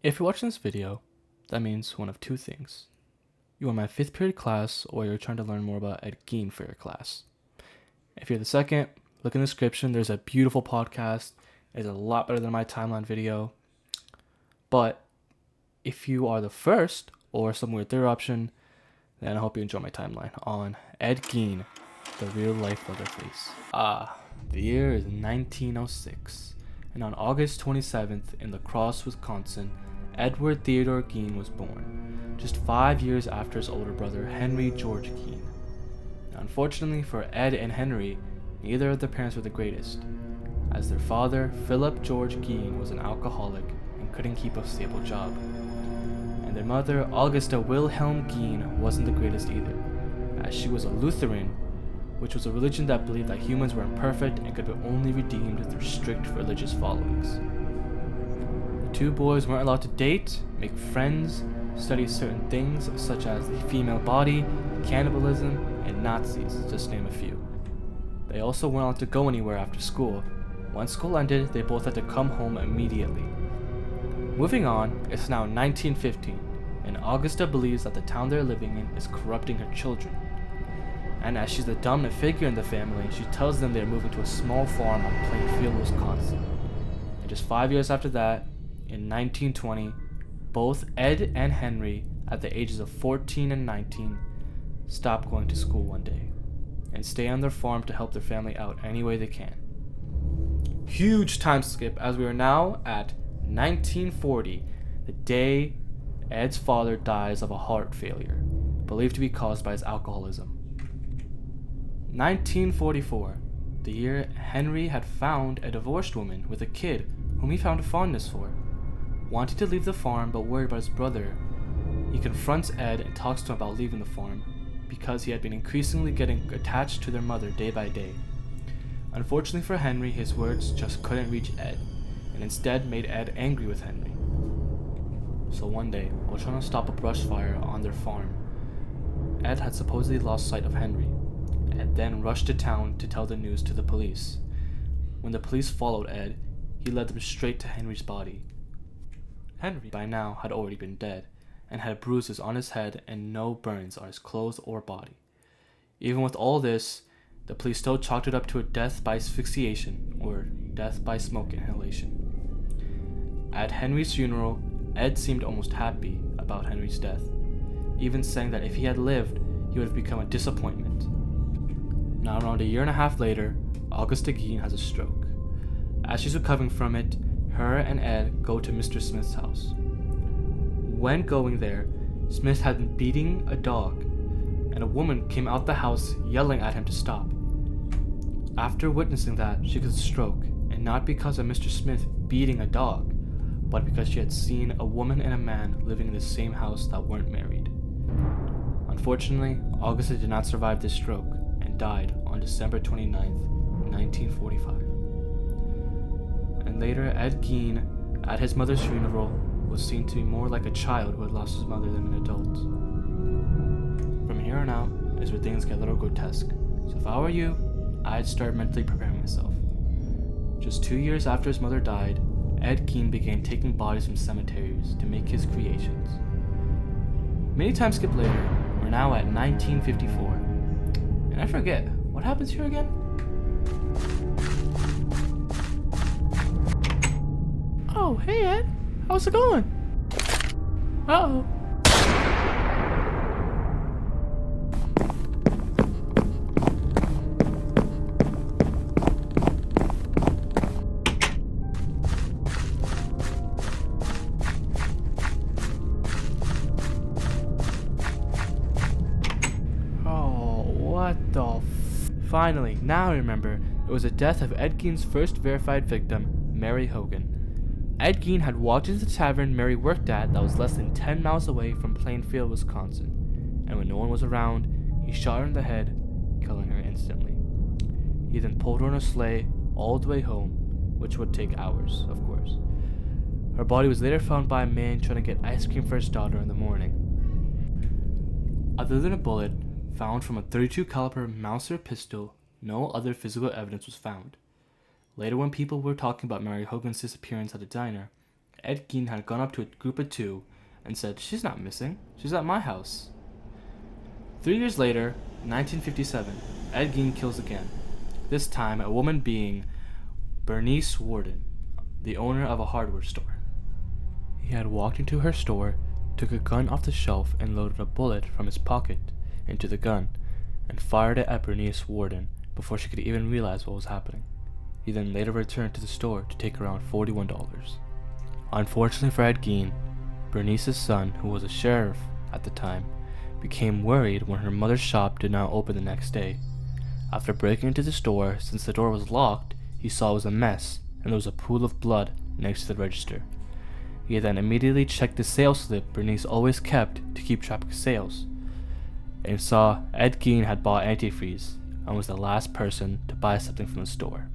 If you're watching this video, that means one of two things. You are my 5th period class, or you're trying to learn more about Ed Gein for your class. If you're the second, look in the description. There's a beautiful podcast. It's a lot better than my timeline video. But if you are the first, or some weird third option, then I hope you enjoy my timeline on Ed Gein, the real life Leatherface. The year is 1906, and on August 27th in La Crosse, Wisconsin, Edward Theodore Gein was born, just 5 years after his older brother Henry George Gein. Now, unfortunately for Ed and Henry, neither of their parents were the greatest, as their father, Philip George Gein, was an alcoholic and couldn't keep a stable job. And their mother, Augusta Wilhelm Gein, wasn't the greatest either, as she was a Lutheran, which was a religion that believed that humans were imperfect and could be only redeemed through strict religious followings. The two boys weren't allowed to date, make friends, study certain things such as the female body, cannibalism, and Nazis, just to name a few. They also weren't allowed to go anywhere after school. Once school ended, they both had to come home immediately. Moving on, it's now 1915, and Augusta believes that the town they're living in is corrupting her children. And as she's the dominant figure in the family, she tells them they're moving to a small farm on Plainfield, Wisconsin. And just 5 years after that, in 1920, both Ed and Henry, at the ages of 14 and 19, stop going to school one day and stay on their farm to help their family out any way they can. Huge time skip, as we are now at 1940, the day Ed's father dies of a heart failure, believed to be caused by his alcoholism. 1944, the year Henry had found a divorced woman with a kid whom he found a fondness for. Wanting to leave the farm but worried about his brother, he confronts Ed and talks to him about leaving the farm because he had been increasingly getting attached to their mother day by day. Unfortunately for Henry, his words just couldn't reach Ed, and instead made Ed angry with Henry. So one day, while trying to stop a brush fire on their farm, Ed had supposedly lost sight of Henry, and then rushed to town to tell the news to the police. When the police followed Ed, he led them straight to Henry's body. Henry, by now, had already been dead, and had bruises on his head and no burns on his clothes or body. Even with all this, the police still chalked it up to a death by asphyxiation, or death by smoke inhalation. At Henry's funeral, Ed seemed almost happy about Henry's death, even saying that if he had lived, he would have become a disappointment. Now, around a year and a half later, Augusta Gein has a stroke. As she's recovering from it, her and Ed go to Mr. Smith's house. When going there, Smith had been beating a dog, and a woman came out the house yelling at him to stop. After witnessing that, she gets a stroke, and not because of Mr. Smith beating a dog, but because she had seen a woman and a man living in the same house that weren't married. Unfortunately, Augusta did not survive this stroke and died on December 29th, 1945. And later, Ed Gein, at his mother's funeral, was seen to be more like a child who had lost his mother than an adult. From here on out is where things get a little grotesque, so if I were you, I'd start mentally preparing myself. Just 2 years after his mother died, Ed Gein began taking bodies from cemeteries to make his creations. Many time skip later, we're now at 1954, and I forget, what happens here again? Oh, hey Ed, how's it going? Uh-oh. Finally, now I remember, it was the death of Ed Gein's first verified victim, Mary Hogan. Ed Gein had walked into the tavern Mary worked at that was less than 10 miles away from Plainfield, Wisconsin, and when no one was around, he shot her in the head, killing her instantly. He then pulled her in a sleigh all the way home, which would take hours, of course. Her body was later found by a man trying to get ice cream for his daughter in the morning. Other than a bullet found from a .32 caliber Mauser pistol, no other physical evidence was found. Later, when people were talking about Mary Hogan's disappearance at a diner, Ed Gein had gone up to a group of 2 and said, "She's not missing. She's at my house." 3 years later, 1957, Ed Gein kills again. This time, a woman being Bernice Warden, the owner of a hardware store. He had walked into her store, took a gun off the shelf, and loaded a bullet from his pocket into the gun, and fired it at Bernice Warden before she could even realize what was happening. He then later returned to the store to take around $41. Unfortunately for Ed Gein, Bernice's son, who was a sheriff at the time, became worried when her mother's shop did not open the next day. After breaking into the store, since the door was locked, he saw it was a mess and there was a pool of blood next to the register. He then immediately checked the sales slip Bernice always kept to keep track of sales, and saw Ed Gein had bought antifreeze and was the last person to buy something from the store.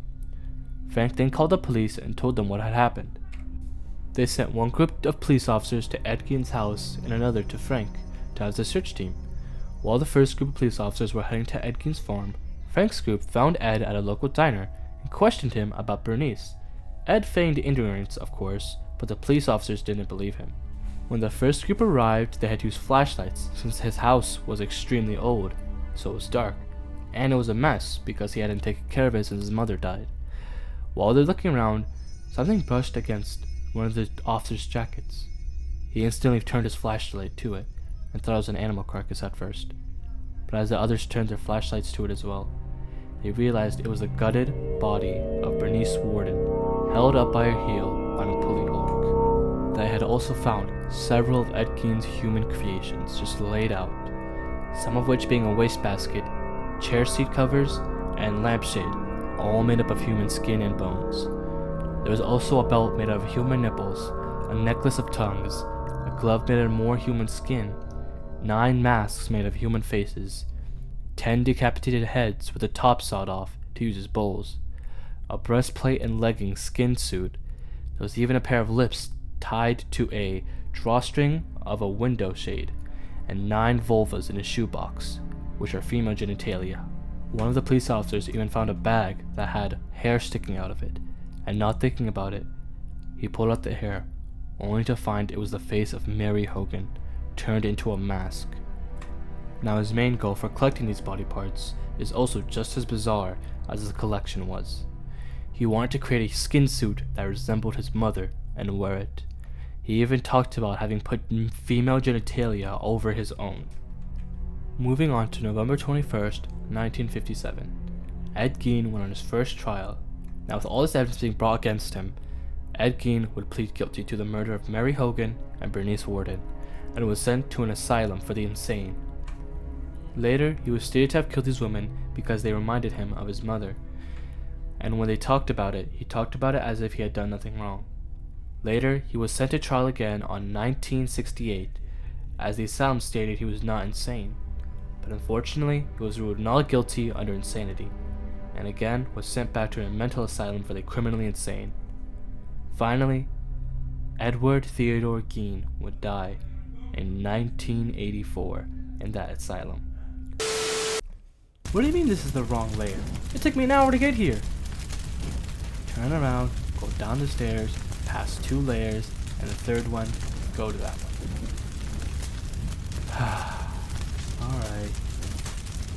Frank then called the police and told them what had happened. They sent one group of police officers to Ed Gein's house and another to Frank to have the search team. While the first group of police officers were heading to Ed Gein's farm, Frank's group found Ed at a local diner and questioned him about Bernice. Ed feigned ignorance, of course, but the police officers didn't believe him. When the first group arrived, they had to use flashlights since his house was extremely old, so it was dark, and it was a mess because he hadn't taken care of it since his mother died. While they're looking around, something brushed against one of the officer's jackets. He instantly turned his flashlight to it and thought it was an animal carcass at first, but as the others turned their flashlights to it as well, they realized it was the gutted body of Bernice Warden, held up by her heel on a pulley hook. They had also found several of Ed Gein's human creations just laid out, some of which being a wastebasket, chair seat covers, and lampshade, all made up of human skin and bones. There was also a belt made out of human nipples, a necklace of tongues, a glove made of more human skin, 9 masks made of human faces, 10 decapitated heads with the top sawed off to use as bowls, a breastplate and leggings skin suit. There was even a pair of lips tied to a drawstring of a window shade, and 9 vulvas in a shoebox, which are female genitalia. One of the police officers even found a bag that had hair sticking out of it, and not thinking about it, he pulled out the hair, only to find it was the face of Mary Hogan, turned into a mask. Now his main goal for collecting these body parts is also just as bizarre as the collection was. He wanted to create a skin suit that resembled his mother and wear it. He even talked about having put female genitalia over his own. Moving on to November 21st, 1957, Ed Gein went on his first trial. Now with all this evidence being brought against him, Ed Gein would plead guilty to the murder of Mary Hogan and Bernice Warden, and was sent to an asylum for the insane. Later, he was stated to have killed these women because they reminded him of his mother, and when they talked about it, he talked about it as if he had done nothing wrong. Later, he was sent to trial again on 1968, as the asylum stated he was not insane, but unfortunately, he was ruled not guilty under insanity, and again was sent back to a mental asylum for the criminally insane. Finally, Edward Theodore Gein would die in 1984 in that asylum. What do you mean this is the wrong layer? It took me an hour to get here. Turn around, go down the stairs, pass 2 layers, and the third one, go to that one.